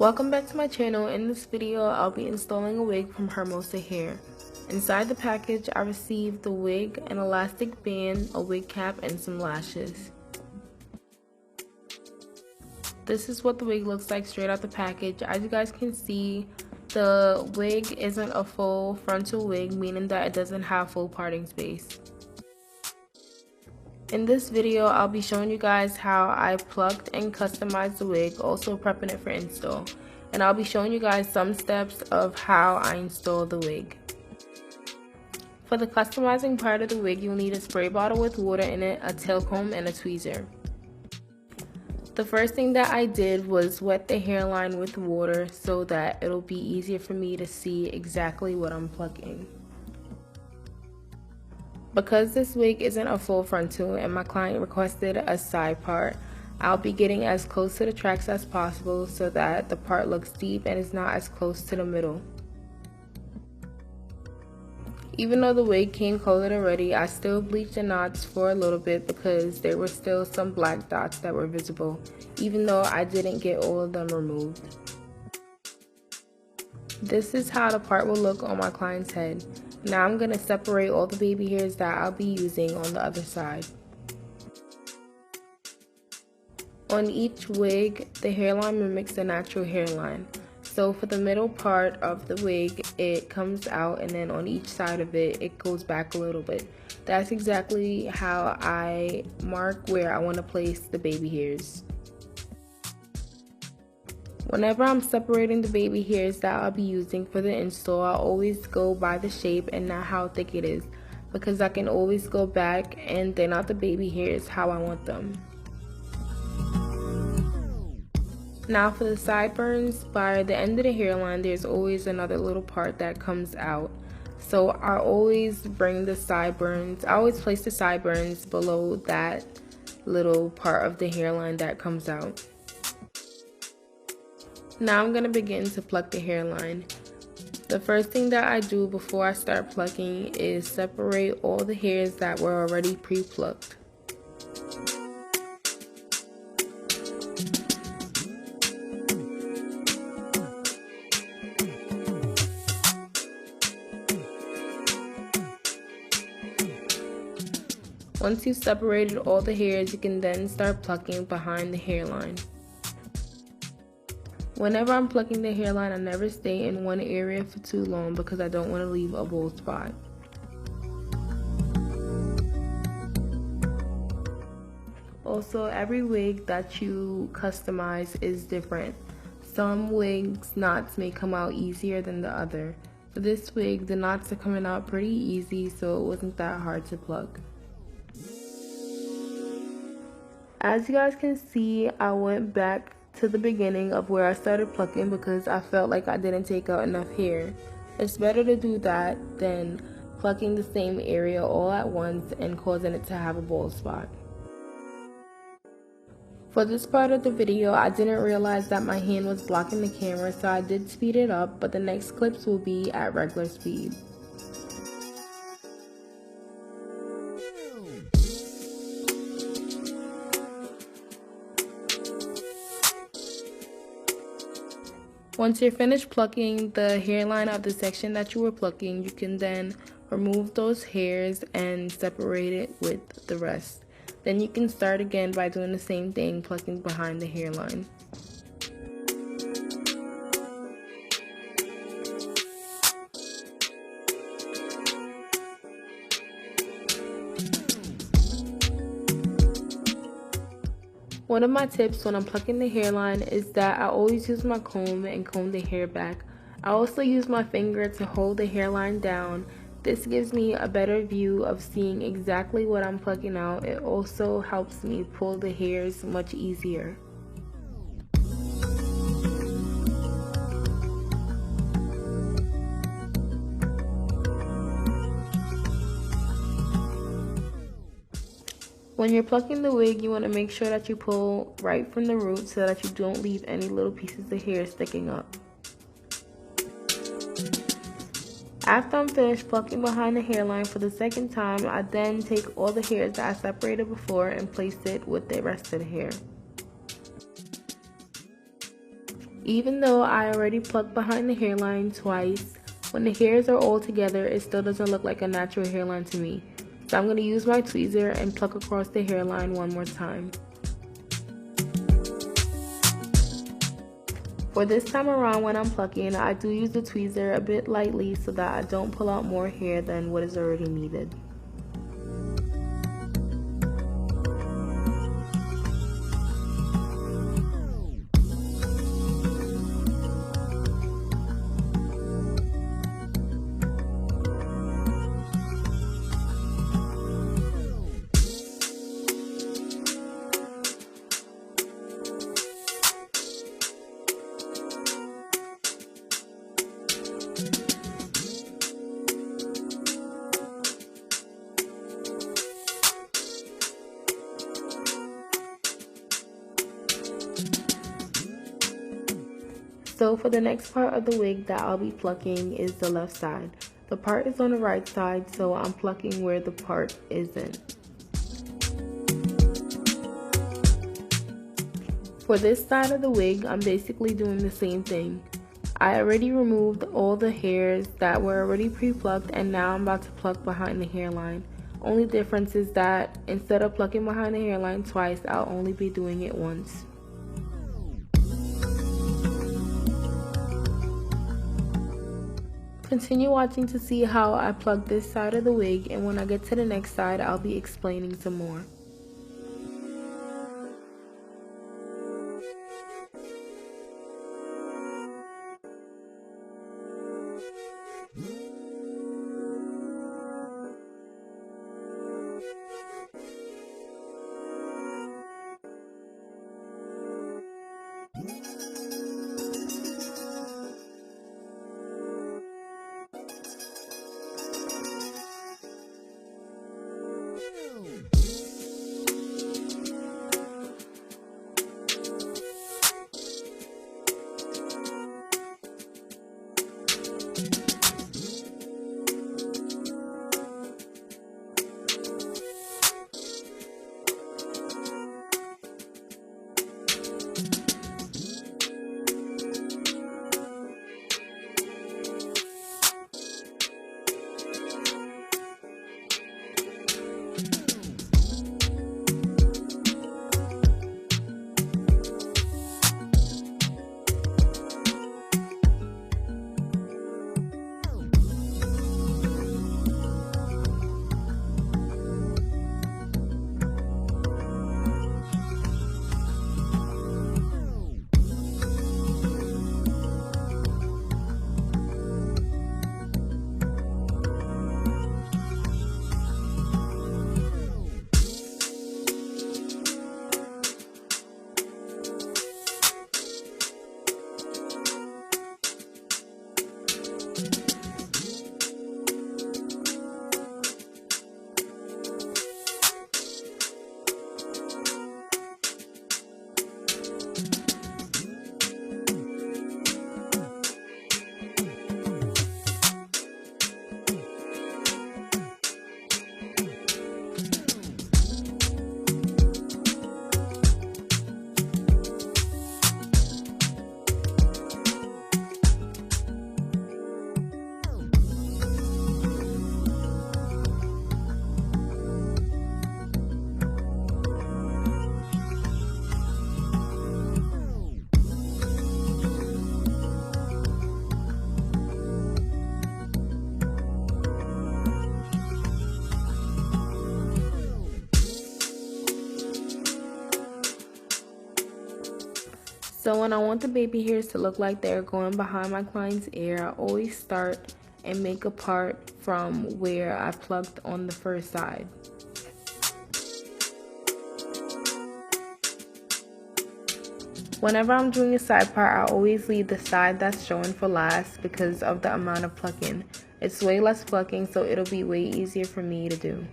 Welcome back to my channel. In this video, I'll be installing a wig from Hermosa Hair. Inside the package, I received the wig, an elastic band, a wig cap, and some lashes. This is what the wig looks like straight out the package. As you guys can see, the wig isn't a full frontal wig, meaning that it doesn't have full parting space. In this video, I'll be showing you guys how I plucked and customized the wig, also prepping it for install. And I'll be showing you guys some steps of how I install the wig. For the customizing part of the wig, you'll need a spray bottle with water in it, a tail comb, and a tweezer. The first thing that I did was wet the hairline with water so that it'll be easier for me to see exactly what I'm plucking. Because this wig isn't a full frontal and my client requested a side part, I'll be getting as close to the tracks as possible so that the part looks deep and is not as close to the middle. Even though the wig came colored already, I still bleached the knots for a little bit because there were still some black dots that were visible, even though I didn't get all of them removed. This is how the part will look on my client's head. Now I'm going to separate all the baby hairs that I'll be using on the other side. On each wig, the hairline mimics the natural hairline. So for the middle part of the wig, it comes out, and then on each side of it, it goes back a little bit. That's exactly how I mark where I want to place the baby hairs. Whenever I'm separating the baby hairs that I'll be using for the install, I always go by the shape and not how thick it is, because I can always go back and thin out the baby hairs how I want them. Now for the sideburns, by the end of the hairline there's always another little part that comes out. So I always bring the sideburns, I always place the sideburns below that little part of the hairline that comes out. Now I'm going to begin to pluck the hairline. The first thing that I do before I start plucking is separate all the hairs that were already pre-plucked. Once you've separated all the hairs, you can then start plucking behind the hairline. Whenever I'm plucking the hairline, I never stay in one area for too long because I don't want to leave a bald spot. Also, every wig that you customize is different. Some wigs knots may come out easier than the other. For this wig, the knots are coming out pretty easy, so it wasn't that hard to pluck. As you guys can see, I went back to the beginning of where I started plucking because I felt like I didn't take out enough hair. It's better to do that than plucking the same area all at once and causing it to have a bald spot. For this part of the video, I didn't realize that my hand was blocking the camera, so I did speed it up, but the next clips will be at regular speed. Once you're finished plucking the hairline of the section that you were plucking, you can then remove those hairs and separate it with the rest. Then you can start again by doing the same thing, plucking behind the hairline. One of my tips when I'm plucking the hairline is that I always use my comb and comb the hair back. I also use my finger to hold the hairline down. This gives me a better view of seeing exactly what I'm plucking out. It also helps me pull the hairs much easier. When you're plucking the wig, you want to make sure that you pull right from the root so that you don't leave any little pieces of hair sticking up. After I'm finished plucking behind the hairline for the second time, I then take all the hairs that I separated before and place it with the rest of the hair. Even though I already plucked behind the hairline twice, when the hairs are all together, it still doesn't look like a natural hairline to me. So I'm going to use my tweezer and pluck across the hairline one more time. For this time around when I'm plucking, I do use the tweezer a bit lightly so that I don't pull out more hair than what is already needed. So for the next part of the wig that I'll be plucking is the left side. The part is on the right side, so I'm plucking where the part isn't. For this side of the wig, I'm basically doing the same thing. I already removed all the hairs that were already pre-plucked, and now I'm about to pluck behind the hairline. Only difference is that instead of plucking behind the hairline twice, I'll only be doing it once. Continue watching to see how I plug this side of the wig, and when I get to the next side, I'll be explaining some more. So when I want the baby hairs to look like they're going behind my client's ear, I always start and make a part from where I plucked on the first side. Whenever I'm doing a side part, I always leave the side that's showing for last because of the amount of plucking. It's way less plucking, so it'll be way easier for me to do.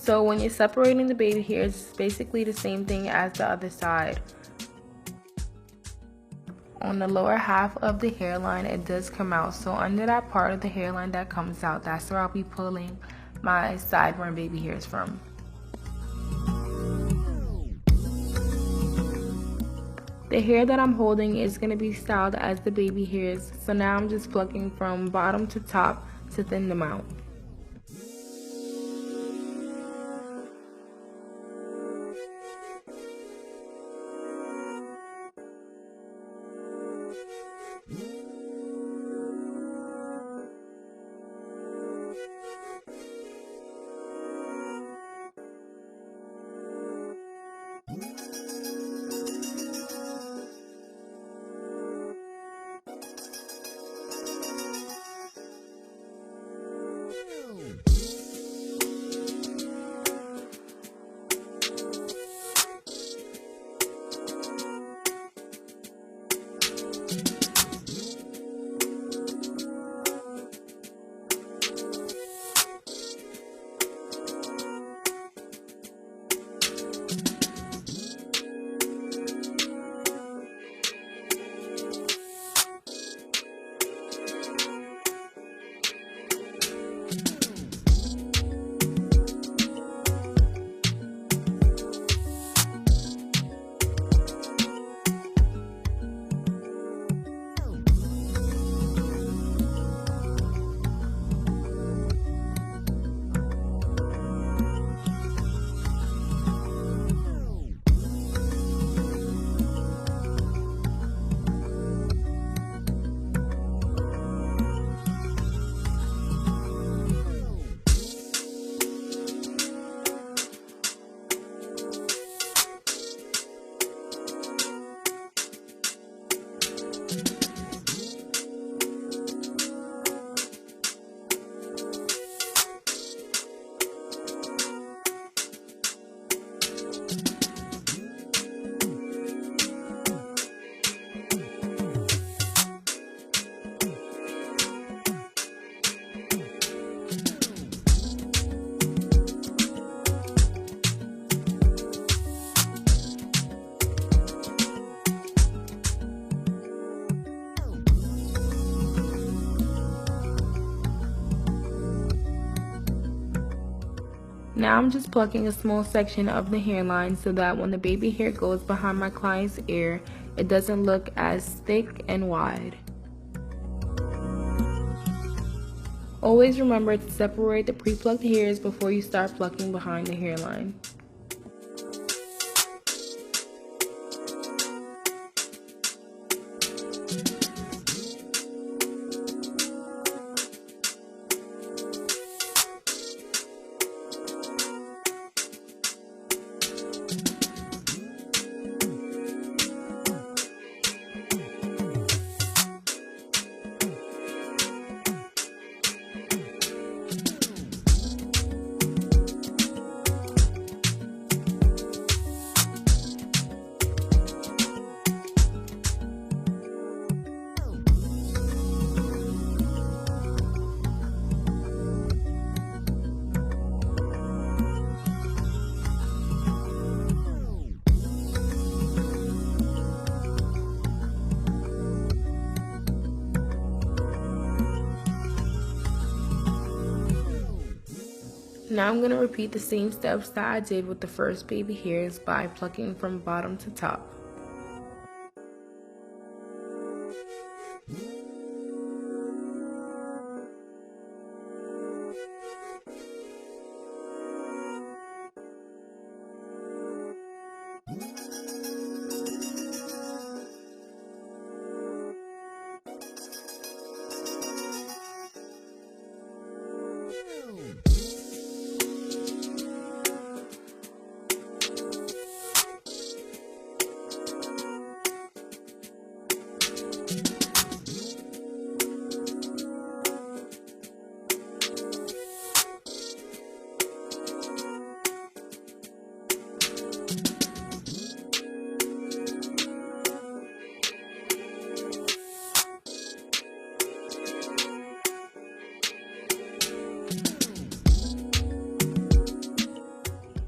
So when you're separating the baby hairs, it's basically the same thing as the other side. On the lower half of the hairline, it does come out. So under that part of the hairline that comes out, that's where I'll be pulling my sideburn baby hairs from. The hair that I'm holding is going to be styled as the baby hairs, so now I'm just plucking from bottom to top to thin them out. Now I'm just plucking a small section of the hairline so that when the baby hair goes behind my client's ear, it doesn't look as thick and wide. Always remember to separate the pre-plucked hairs before you start plucking behind the hairline. Now I'm going to repeat the same steps that I did with the first baby hairs by plucking from bottom to top.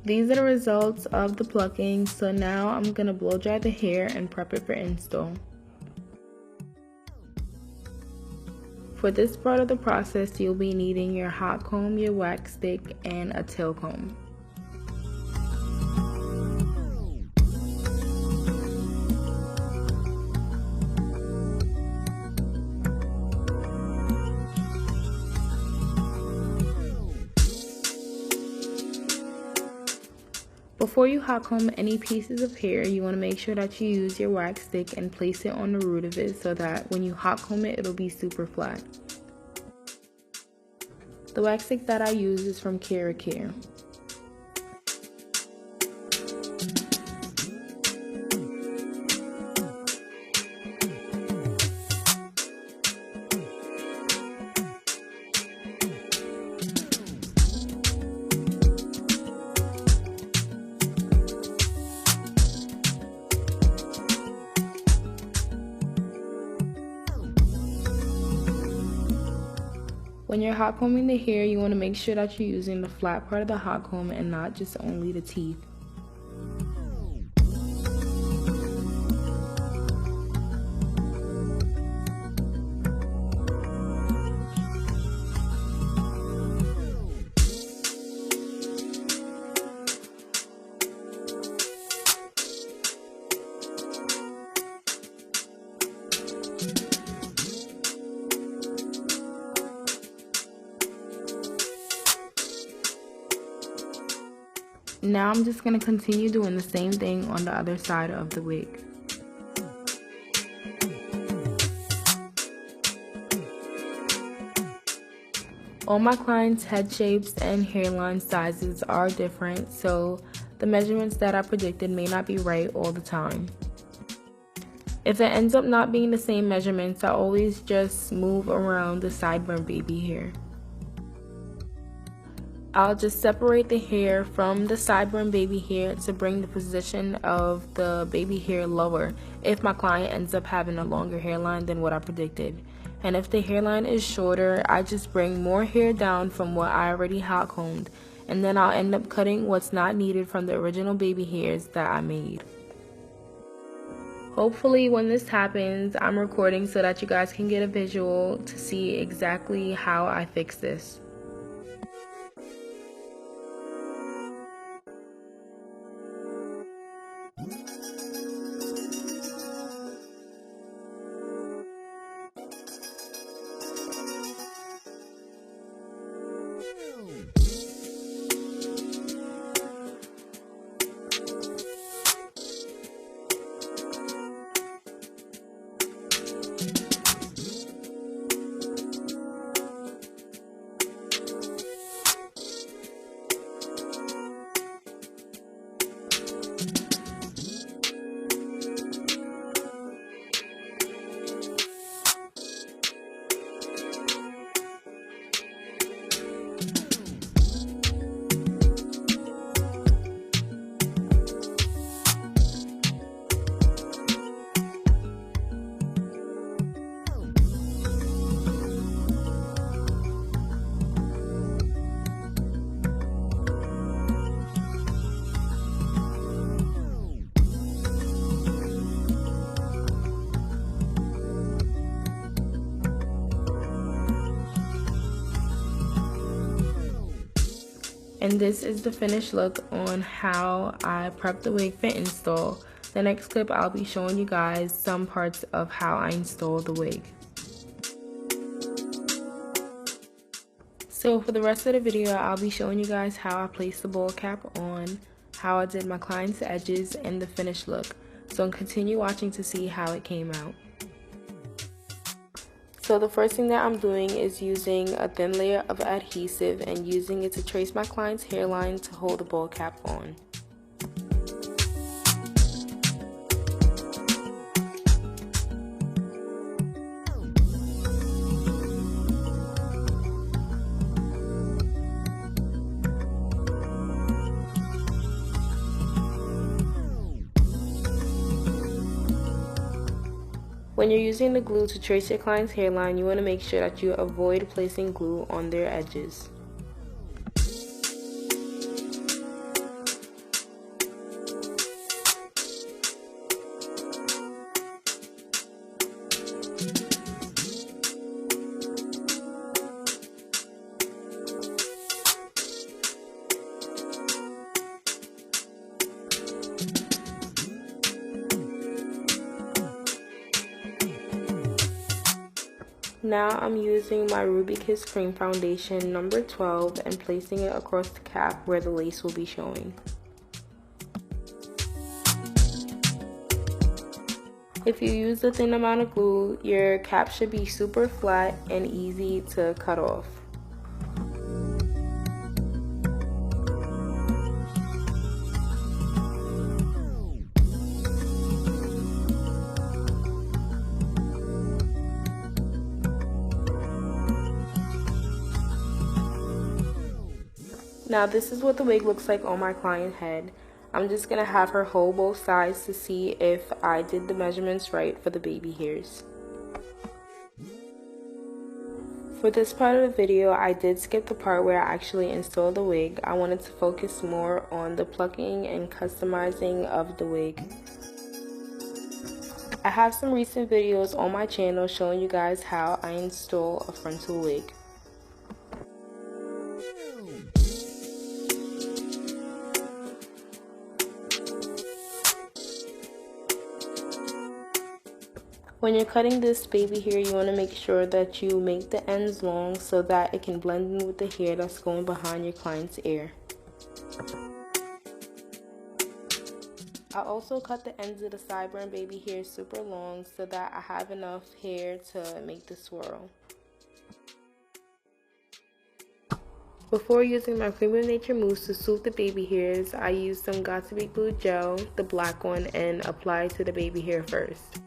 These are the results of the plucking, so now I'm going to blow dry the hair and prep it for install. For this part of the process, you'll be needing your hot comb, your wax stick, and a tail comb. Before you hot comb any pieces of hair, you want to make sure that you use your wax stick and place it on the root of it so that when you hot comb it, it'll be super flat. The wax stick that I use is from Care. When you're hot combing the hair, you want to make sure that you're using the flat part of the hot comb and not just only the teeth. Now I'm just going to continue doing the same thing on the other side of the wig. All my clients' head shapes and hairline sizes are different, so the measurements that I predicted may not be right all the time. If it ends up not being the same measurements, I always just move around the sideburn baby hair. I'll just separate the hair from the sideburn baby hair to bring the position of the baby hair lower if my client ends up having a longer hairline than what I predicted. And if the hairline is shorter, I just bring more hair down from what I already hot combed, and then I'll end up cutting what's not needed from the original baby hairs that I made. Hopefully when this happens, I'm recording so that you guys can get a visual to see exactly how I fix this. And this is the finished look on how I prep the wig for install. The next clip I'll be showing you guys some parts of how I install the wig. So for the rest of the video, I'll be showing you guys how I place the ball cap on, how I did my client's edges, and the finished look. So continue watching to see how it came out. So the first thing that I'm doing is using a thin layer of adhesive and using it to trace my client's hairline to hold the ball cap on. When you're using the glue to trace your client's hairline, you want to make sure that you avoid placing glue on their edges. Now I'm using my Ruby Kiss Cream Foundation number 12 and placing it across the cap where the lace will be showing. If you use a thin amount of glue, your cap should be super flat and easy to cut off. Now this is what the wig looks like on my client's head. I'm just going to have her hold both sides to see if I did the measurements right for the baby hairs. For this part of the video, I did skip the part where I actually installed the wig. I wanted to focus more on the plucking and customizing of the wig. I have some recent videos on my channel showing you guys how I install a frontal wig. When you're cutting this baby hair, you want to make sure that you make the ends long so that it can blend in with the hair that's going behind your client's ear. I also cut the ends of the sideburn baby hair super long so that I have enough hair to make the swirl. Before using my Cream of Nature mousse to soothe the baby hairs, I used some Got To Be Glue gel, the black one, and applied to the baby hair first.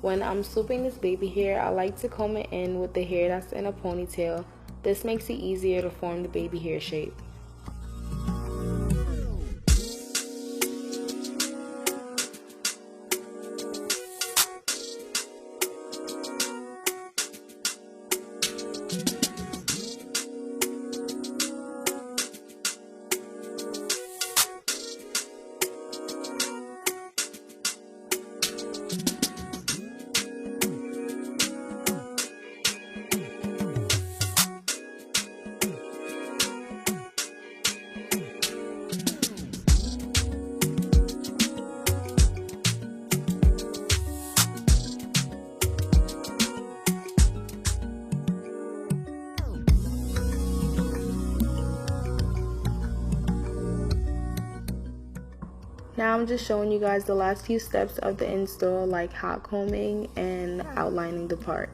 When I'm swooping this baby hair, I like to comb it in with the hair that's in a ponytail. This makes it easier to form the baby hair shape. Now I'm just showing you guys the last few steps of the install, like hot combing and outlining the part.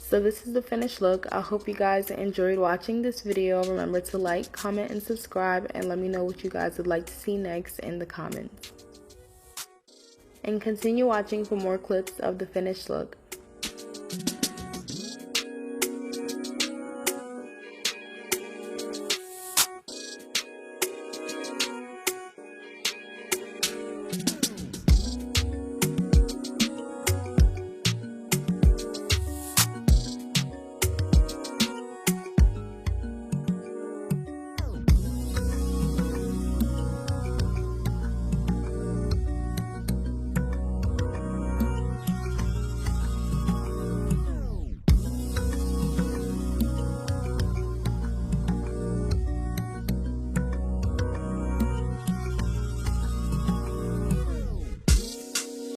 So this is the finished look. I hope you guys enjoyed watching this video. Remember to like, comment, and subscribe, and let me know what you guys would like to see next in the comments. And continue watching for more clips of the finished look.